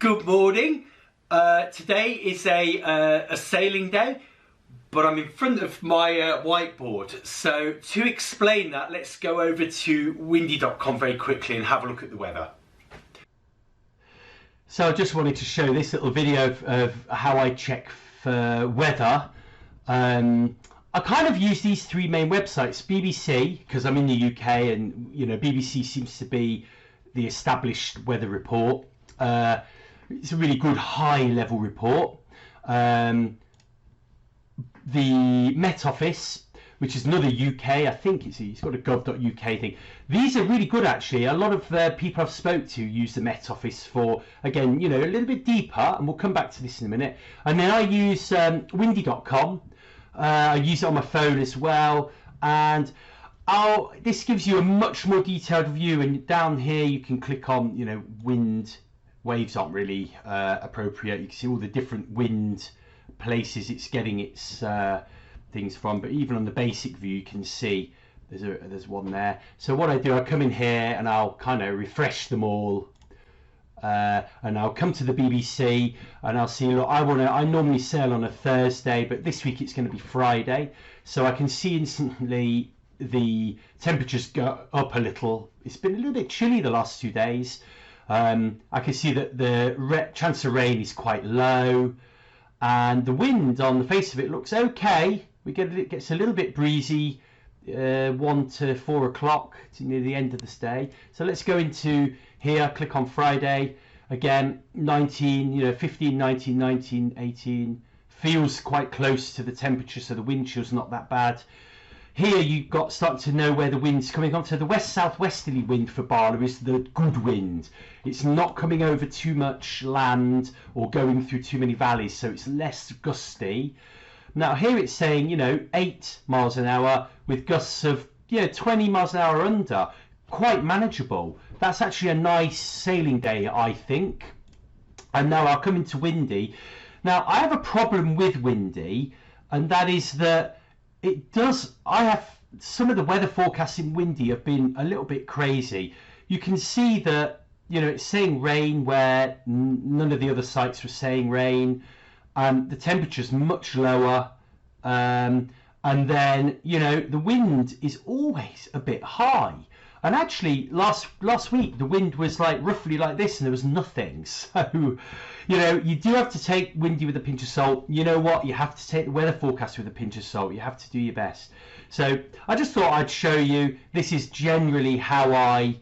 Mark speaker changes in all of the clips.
Speaker 1: Good morning. Today is a sailing day, but I'm in front of my whiteboard. So to explain that, let's go over to windy.com very quickly and have a look at the weather.
Speaker 2: So I just wanted to show this little video of how I check for weather. I kind of use these three main websites: BBC, because I'm in the UK, and you know BBC seems to be the established weather report. It's a really good high-level report. The Met Office, which is another UK, I think it's got a gov.uk thing. These are really good actually. A lot of people I've spoke to use the Met Office for, again, you know, a little bit deeper, and we'll come back to this in a minute. And then I use windy.com. I use it on my phone as well, and this gives you a much more detailed view. And down here you can click on, you know, wind. Waves aren't really appropriate. You can see all the different wind places it's getting its things from, but even on the basic view you can see there's one there. So what I do, I come in here and I'll kind of refresh them all, and I'll come to the BBC and I'll see, look, I normally sail on a Thursday, but this week it's going to be Friday, so I can see instantly the temperatures go up a little. It's been a little bit chilly the last 2 days. I can see that the chance of rain is quite low, and the wind on the face of it looks okay. It gets a little bit breezy 1 to 4 o'clock near the end of the day. So let's go into here, click on Friday again. 19, you know, 15, 19, 19, 18 feels quite close to the temperature, so the wind chill's not that bad. Here you've got starting to know where the wind's coming on. So the west-southwesterly wind for Bala is the good wind. It's not coming over too much land or going through too many valleys, so it's less gusty. Now here it's saying, you know, 8 miles an hour with gusts of, you know, 20 miles an hour under. Quite manageable. That's actually a nice sailing day, I think. And now I'll come into windy. Now I have a problem with windy, and that is that I have some of the weather forecasts in windy have been a little bit crazy. You can see that, you know, it's saying rain where none of the other sites were saying rain. The temperature's much lower, and then, you know, the wind is always a bit high. And actually last week the wind was like roughly like this and there was nothing. So, you know, you do have to take windy with a pinch of salt. You know what? You have to take the weather forecast with a pinch of salt. You have to do your best. So I just thought I'd show you. This is generally how I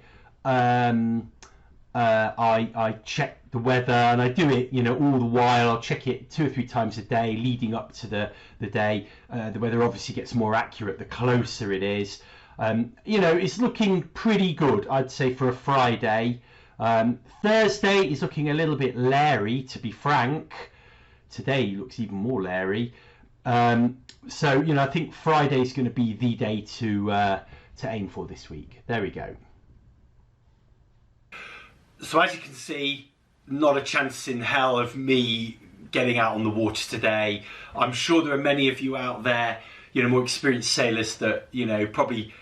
Speaker 2: check the weather, and I do it, you know, all the while. I'll check it 2 or 3 times a day leading up to the day. The weather obviously gets more accurate the closer it is. You know, it's looking pretty good, I'd say, for a Friday. Thursday is looking a little bit leery, to be frank. Today looks even more leery. So, you know, I think Friday is going to be the day to aim for this week. There we go.
Speaker 1: So as you can see, not a chance in hell of me getting out on the water today. I'm sure there are many of you out there, you know, more experienced sailors that, you know, probably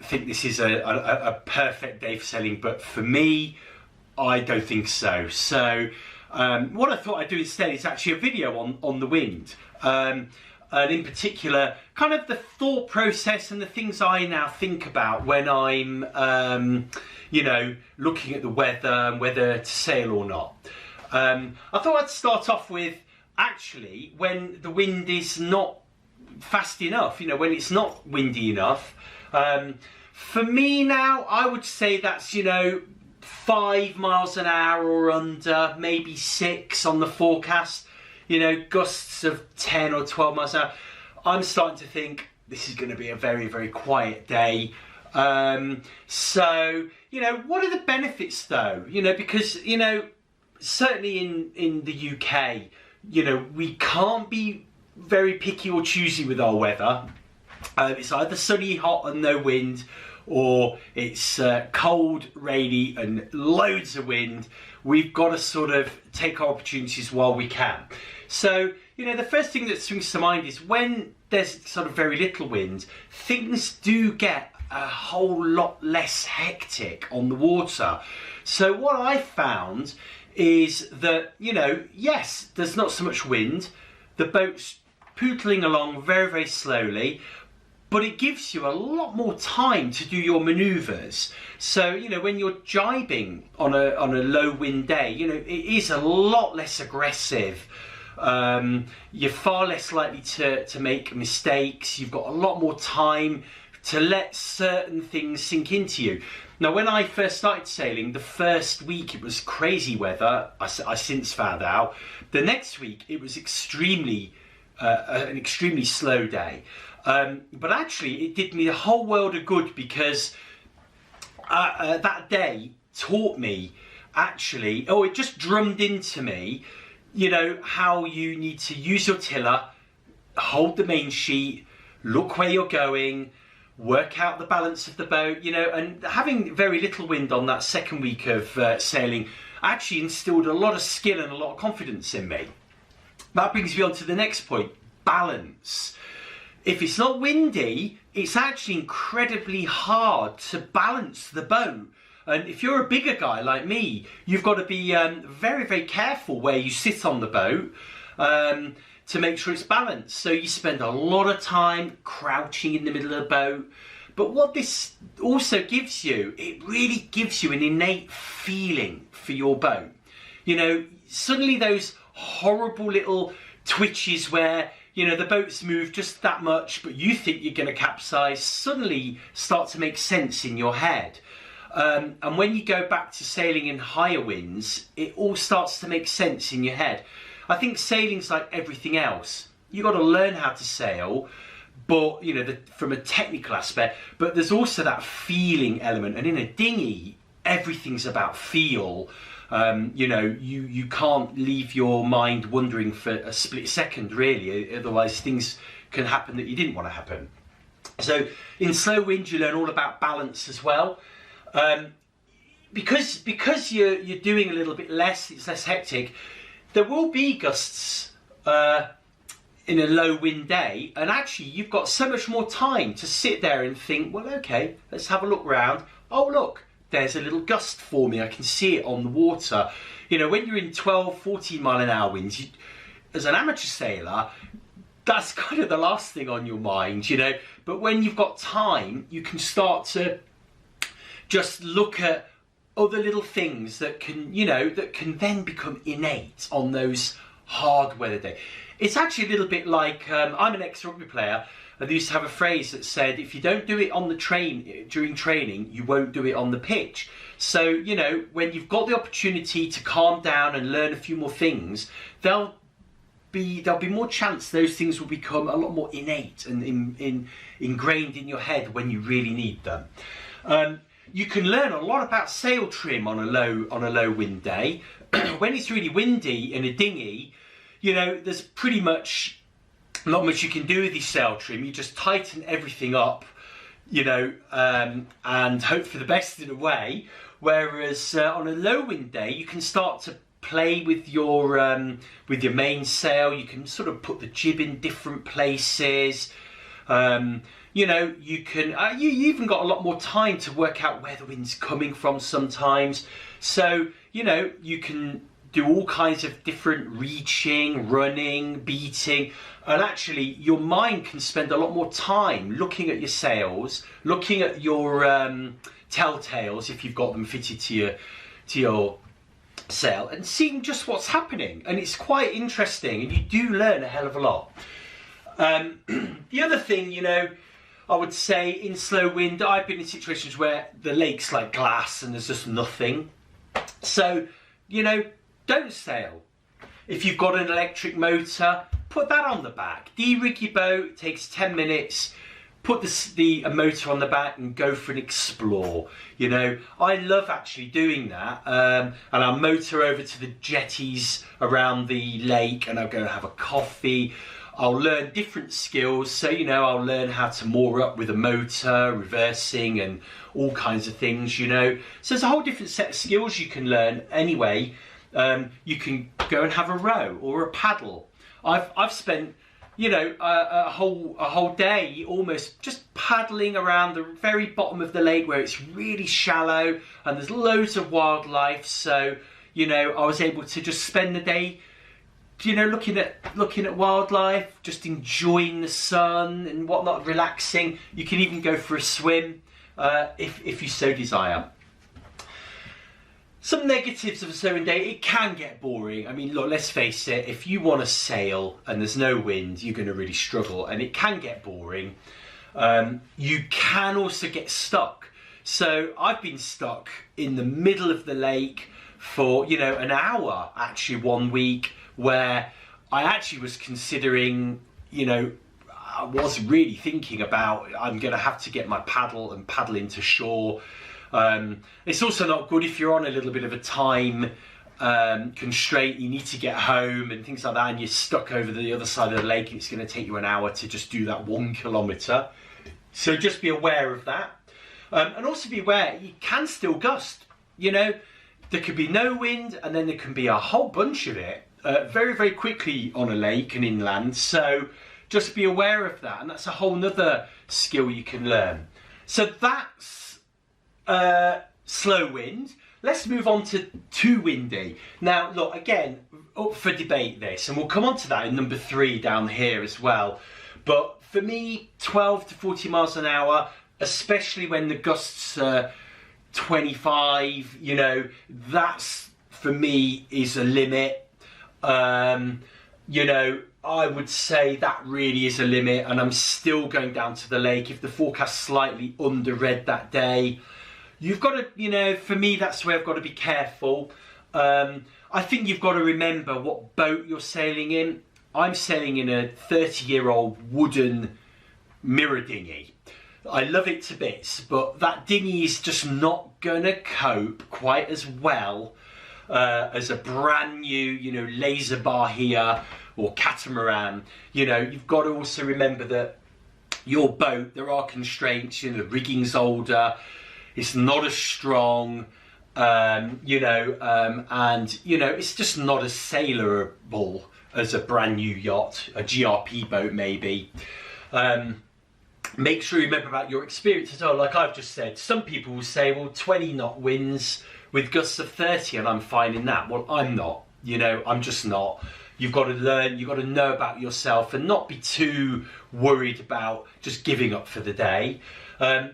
Speaker 1: think this is a perfect day for sailing, but for me, I don't think so. So what I thought I'd do instead is actually a video on the wind, and in particular kind of the thought process and the things I now think about when I'm you know, looking at the weather and whether to sail or not. I thought I'd start off with actually when the wind is not fast enough, you know, when it's not windy enough. For me now, I would say that's, you know, 5 miles an hour or under, maybe 6 on the forecast, you know, gusts of 10 or 12 miles an hour. I'm starting to think this is going to be a very, very quiet day. So, you know, what are the benefits though? You know, because, you know, certainly in the UK, you know, we can't be very picky or choosy with our weather. It's either sunny, hot and no wind, or it's cold, rainy and loads of wind. We've got to sort of take our opportunities while we can. So, you know, the first thing that springs to mind is when there's sort of very little wind, things do get a whole lot less hectic on the water. So what I found is that, you know, yes, there's not so much wind, the boat's pootling along very, very slowly, but it gives you a lot more time to do your manoeuvres. So, you know, when you're jibing on a low wind day, you know, it is a lot less aggressive. You're far less likely to make mistakes. You've got a lot more time to let certain things sink into you. Now, when I first started sailing, the first week it was crazy weather. I since found out. The next week it was an extremely slow day. But actually, it did me a whole world of good, because that day taught me, actually, it just drummed into me, you know, how you need to use your tiller, hold the main sheet, look where you're going, work out the balance of the boat, you know. And having very little wind on that second week of sailing actually instilled a lot of skill and a lot of confidence in me. That brings me on to the next point, balance. If it's not windy, it's actually incredibly hard to balance the boat. And if you're a bigger guy like me, you've got to be very, very careful where you sit on the boat to make sure it's balanced. So you spend a lot of time crouching in the middle of the boat. But what this also gives you, it really gives you an innate feeling for your boat. You know, suddenly those horrible little twitches where, you know, the boat's moved just that much, but you think you're going to capsize, suddenly start to make sense in your head. And when you go back to sailing in higher winds, it all starts to make sense in your head. I think sailing's like everything else. You've got to learn how to sail, but, you know, from a technical aspect, but there's also that feeling element. And in a dinghy, everything's about feel. You know, you can't leave your mind wandering for a split second, really, otherwise things can happen that you didn't want to happen. So in slow wind, you learn all about balance as well. Because you're doing a little bit less, it's less hectic, there will be gusts in a low wind day, and actually you've got so much more time to sit there and think, well, okay, let's have a look round. Oh, look, there's a little gust forming, I can see it on the water. You know, when you're in 12, 14 mile an hour winds, as an amateur sailor, that's kind of the last thing on your mind, you know. But when you've got time, you can start to just look at other little things that can, you know, that can then become innate on those hard weather days. It's actually a little bit like, I'm an ex-rugby player, and they used to have a phrase that said, if you don't do it on the train during training, you won't do it on the pitch. So, you know, when you've got the opportunity to calm down and learn a few more things, there'll be more chance those things will become a lot more innate and ingrained in your head when you really need them. You can learn a lot about sail trim on a low wind day. When it's really windy in a dinghy, you know, there's pretty much not much you can do with your sail trim. You just tighten everything up, you know, and hope for the best in a way. Whereas on a low wind day, you can start to play with your mainsail. You can sort of put the jib in different places. You know, you can. You even got a lot more time to work out where the wind's coming from sometimes. So, you know, you can do all kinds of different reaching, running, beating, and actually your mind can spend a lot more time looking at your sails, looking at your telltales if you've got them fitted to your sail, and seeing just what's happening. And it's quite interesting, and you do learn a hell of a lot. The other thing, you know, I would say in slow wind, I've been in situations where the lake's like glass and there's just nothing. So, you know, don't sail. If you've got an electric motor, put that on the back. De-rig your boat, takes 10 minutes, put the motor on the back and go for an explore. You know, I love actually doing that. And I'll motor over to the jetties around the lake and I'll go and have a coffee. I'll learn different skills. So, you know, I'll learn how to moor up with a motor, reversing and all kinds of things, you know. So there's a whole different set of skills you can learn anyway. You can go and have a row or a paddle. I've spent you know, a whole day almost just paddling around the very bottom of the lake where it's really shallow and there's loads of wildlife. So, you know, I was able to just spend the day, you know, looking at wildlife, just enjoying the sun and whatnot, relaxing. You can even go for a swim if you so desire. Some negatives of a sailing day: it can get boring. I mean, look, let's face it, if you want to sail and there's no wind, you're going to really struggle, and it can get boring. You can also get stuck. So I've been stuck in the middle of the lake for, you know, an hour, actually, one week, where I actually was considering, you know, I was really thinking about, I'm going to have to get my paddle and paddle into shore. It's also not good if you're on a little bit of a time constraint. You need to get home and things like that, and you're stuck over the other side of the lake, and it's going to take you an hour to just do that 1 kilometre. So just be aware of that. And also be aware, you can still gust. You know, there could be no wind, and then there can be a whole bunch of it very, very quickly on a lake and inland. So just be aware of that, and that's a whole nother skill you can learn. So that's slow wind. Let's move on to too windy. Now, look, again, up for debate this, and we'll come on to that in number 3 down here as well. But for me, 12 to 40 miles an hour, especially when the gusts are 25, you know, that's, for me, is a limit. You know, I would say that really is a limit, and I'm still going down to the lake. If the forecast slightly under-read that day, you've got to, you know, for me, that's where I've got to be careful. I think you've got to remember what boat you're sailing in. I'm sailing in a 30-year-old wooden mirror dinghy. I love it to bits, but that dinghy is just not going to cope quite as well as a brand new, you know, laser bahia or catamaran. You know, you've got to also remember that your boat, there are constraints. You know, the rigging's older, it's not as strong, you know, and, you know, it's just not as sailorable as a brand new yacht, a GRP boat maybe. Make sure you remember about your experience as well. Like I've just said, some people will say, well, 20 knot winds with gusts of 30 and I'm fine in that. Well, I'm not, you know, I'm just not. You've got to learn, you've got to know about yourself and not be too worried about just giving up for the day.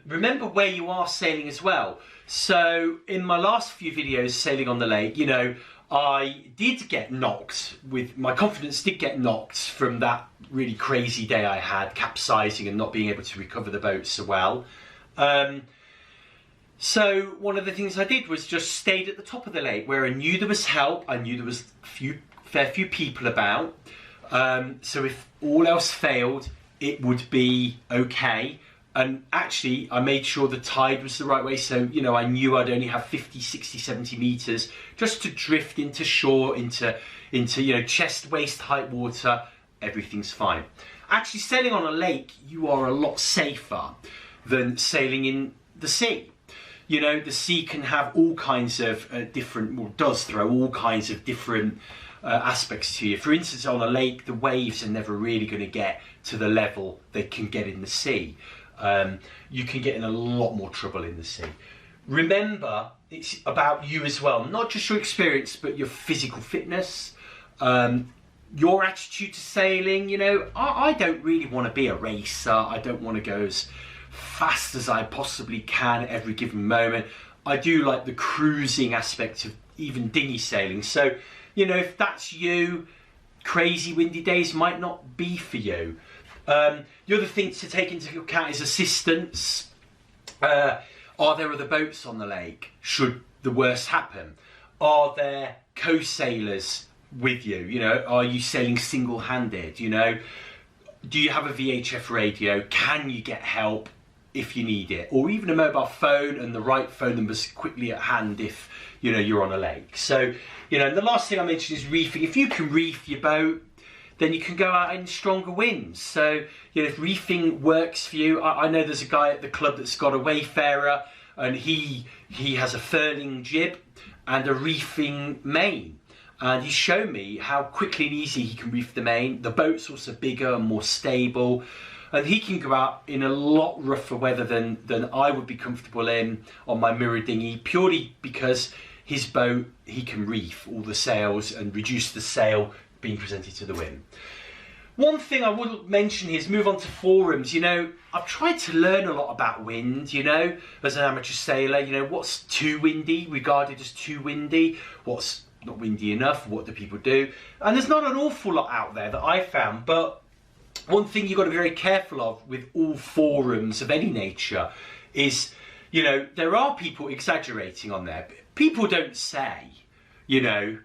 Speaker 1: Remember where you are sailing as well. So in my last few videos sailing on the lake, you know, I did get knocked with, my confidence did get knocked from that really crazy day I had, capsizing and not being able to recover the boat so well. So one of the things I did was just stayed at the top of the lake where I knew there was help, I knew there was fair few people about. So if all else failed, it would be okay. And actually, I made sure the tide was the right way. So, you know, I knew I'd only have 50, 60, 70 meters just to drift into shore, into you know, chest, waist height water. Everything's fine. Actually, sailing on a lake, you are a lot safer than sailing in the sea. You know, the sea can have all kinds of different, well, does throw all kinds of different aspects to you. For instance, on a lake, the waves are never really going to get to the level they can get in the sea. You can get in a lot more trouble in the sea. Remember, it's about you as well, not just your experience, but your physical fitness, your attitude to sailing. You know, I don't really want to be a racer. I don't want to go as fast as I possibly can at every given moment. I do like the cruising aspect of even dinghy sailing. So, you know, if that's you, crazy windy days might not be for you. The other thing to take into account is assistance. Are there other boats on the lake should the worst happen? Are there co-sailors with you? You know, are you sailing single-handed? You know, do you have a VHF radio? Can you get help if you need it? Or even a mobile phone and the right phone numbers quickly at hand if, you know, you're on a lake. So, you know, and the last thing I mentioned is reefing. If you can reef your boat, then you can go out in stronger winds. So, you know, if reefing works for you, I know there's a guy at the club that's got a Wayfarer, and he has a furling jib and a reefing main. and he's shown me how quickly and easy he can reef the main. The boat's also bigger and more stable, and he can go out in a lot rougher weather than I would be comfortable in on my mirror dinghy, purely because his boat, he can reef all the sails and reduce the sail being presented to the wind. One thing I would mention is move on to forums. You know, I've tried to learn a lot about wind, you know, as an amateur sailor. You know, what's too windy, regarded as too windy? What's not windy enough? What do people do? And there's not an awful lot out there that I found, but one thing you've got to be very careful of with all forums of any nature is, you know, there are people exaggerating on there. People don't say, you know,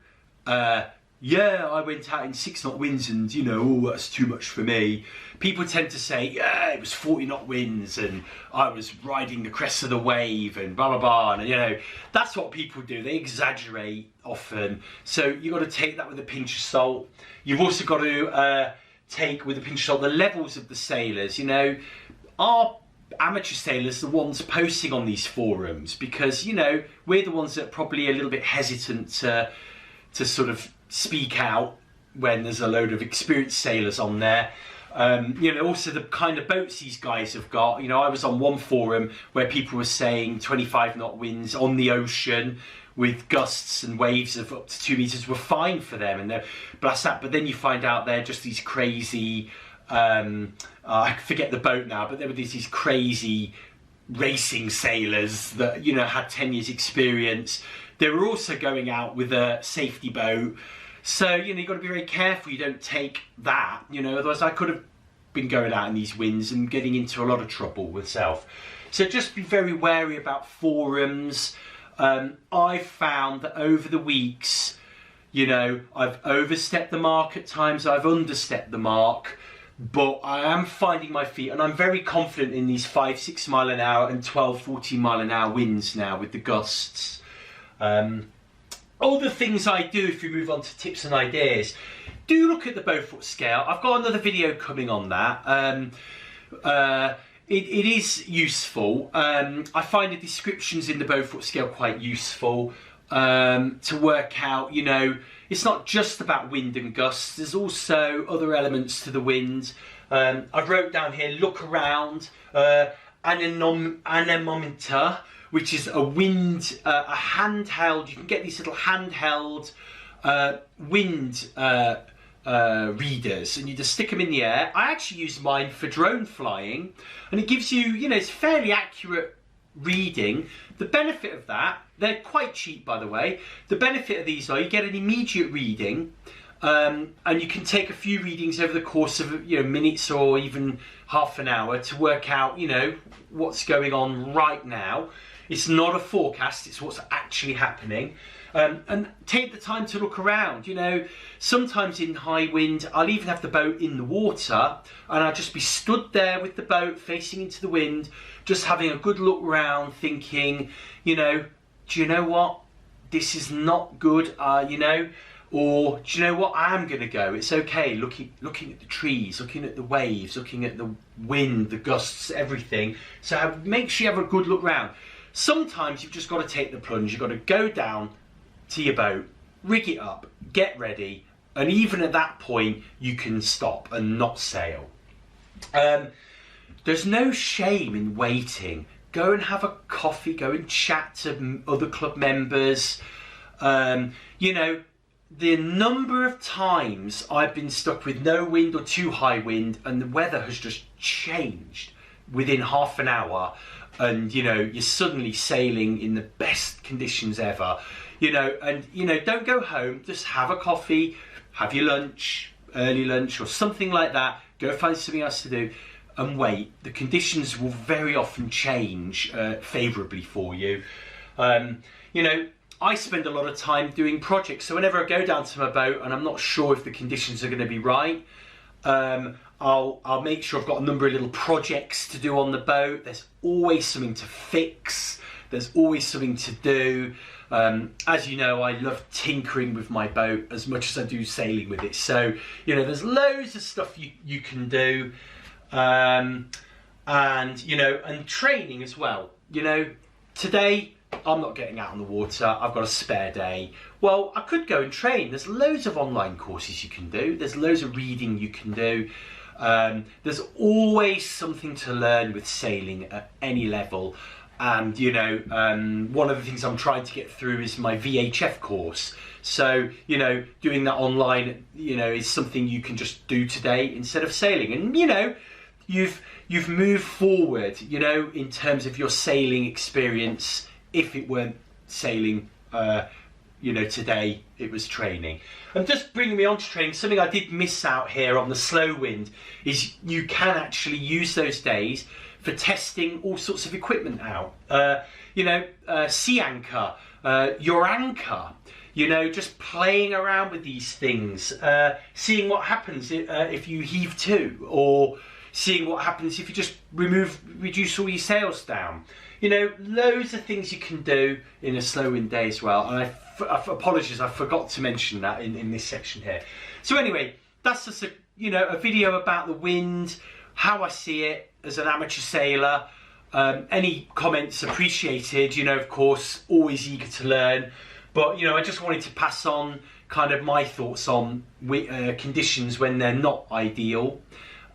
Speaker 1: yeah, I went out in 6-knot winds and, you know, oh, that's too much for me. People tend to say, yeah, it was 40-knot winds and I was riding the crest of the wave and blah, blah, blah. And, you know, that's what people do. They exaggerate often. So you've got to take that with a pinch of salt. You've also got to take with a pinch of salt the levels of the sailors. You know, are amateur sailors the ones posting on these forums? Because, you know, we're the ones that are probably a little bit hesitant to sort of speak out when there's a load of experienced sailors on there. You know, also the kind of boats these guys have got. You know, I was on one forum where people were saying 25-knot winds on the ocean with gusts and waves of up to 2 meters were fine for them, and they're blast that. But then you find out they're just these crazy, I forget the boat now, but there were these crazy racing sailors that, you know, had 10 years experience. They were also going out with a safety boat. So, you know, you've got to be very careful you don't take that, you know, otherwise I could have been going out in these winds and getting into a lot of trouble myself. So just be very wary about forums. I've found that over the weeks, you know, I've overstepped the mark at times, I've understepped the mark, but I am finding my feet, and I'm very confident in these 5-6 mile an hour and 12-14 mile an hour winds now with the gusts. All the things I do, if we move on to tips and ideas, do look at the Beaufort scale. I've got another video coming on that. It is useful. I find the descriptions in the Beaufort scale quite useful to work out, you know, it's not just about wind and gusts, there's also other elements to the wind. I've wrote down here, look around, anemometer, which is a wind, a handheld, you can get these little handheld wind readers, and you just stick them in the air. I actually use mine for drone flying, and it gives you, you know, it's fairly accurate reading. The benefit of that, they're quite cheap by the way, the benefit of these are you get an immediate reading, and you can take a few readings over the course of, you know, minutes or even half an hour to work out, you know, what's going on right now. It's not a forecast, it's what's actually happening. And take the time to look around. You know, sometimes in high wind, I'll even have the boat in the water and I'll just be stood there with the boat facing into the wind, just having a good look around, thinking, you know, do you know what? This is not good, you know? Or, do you know what? I am going to go. It's okay. Looking at the trees, looking at the waves, looking at the wind, the gusts, everything. So make sure you have a good look round. Sometimes you've just got to take the plunge. You've got to go down to your boat, rig it up, get ready, and even at that point you can stop and not sail. There's no shame in waiting. Go and have a coffee, go and chat to other club members. You know, the number of times I've been stuck with no wind or too high wind and the weather has just changed within half an hour, and you know, you're suddenly sailing in the best conditions ever, you know. And you know, don't go home, just have a coffee, have your lunch, early lunch or something like that, go find something else to do and wait. The conditions will very often change favourably for you. You know, I spend a lot of time doing projects, so whenever I go down to my boat and I'm not sure if the conditions are going to be right, I'll make sure I've got a number of little projects to do on the boat. There's always something to fix, there's always something to do. As you know, I love tinkering with my boat as much as I do sailing with it. So, you know, there's loads of stuff you can do. And, you know, and training as well. You know, today I'm not getting out on the water, I've got a spare day. Well, I could go and train. There's loads of online courses you can do. There's loads of reading you can do. There's always something to learn with sailing at any level. And, you know, one of the things I'm trying to get through is my VHF course. So, you know, doing that online, you know, is something you can just do today instead of sailing. And, you know, you've moved forward, you know, in terms of your sailing experience. If it weren't sailing, you know, today it was training. And just bringing me on to training, something I did miss out here on the slow wind is you can actually use those days for testing all sorts of equipment out. You know, sea anchor, your anchor, you know, just playing around with these things, seeing what happens if you heave to, or seeing what happens if you just reduce all your sails down. You know, loads of things you can do in a slow wind day as well. And I apologize, I forgot to mention that in this section here. So anyway, that's just a, you know, a video about the wind, how I see it as an amateur sailor. Any comments appreciated, you know, of course, always eager to learn. But, you know, I just wanted to pass on kind of my thoughts on conditions when they're not ideal.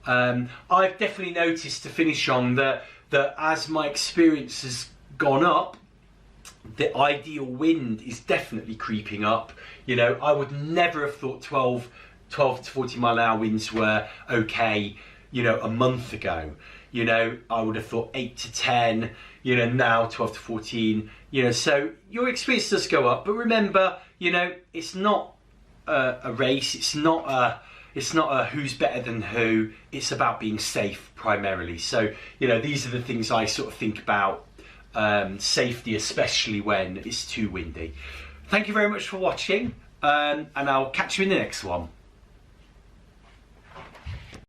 Speaker 1: I've definitely noticed, to finish on, that as my experience has gone up, the ideal wind is definitely creeping up. You know, I would never have thought 12 to 40 mile an hour winds were okay, you know, a month ago. You know, I would have thought 8 to 10, you know, now 12 to 14, you know, so your experience does go up. But remember, you know, it's not a race, it's not a who's better than who, it's about being safe primarily. So, you know, these are the things I sort of think about, safety, especially when it's too windy. Thank you very much for watching, and I'll catch you in the next one.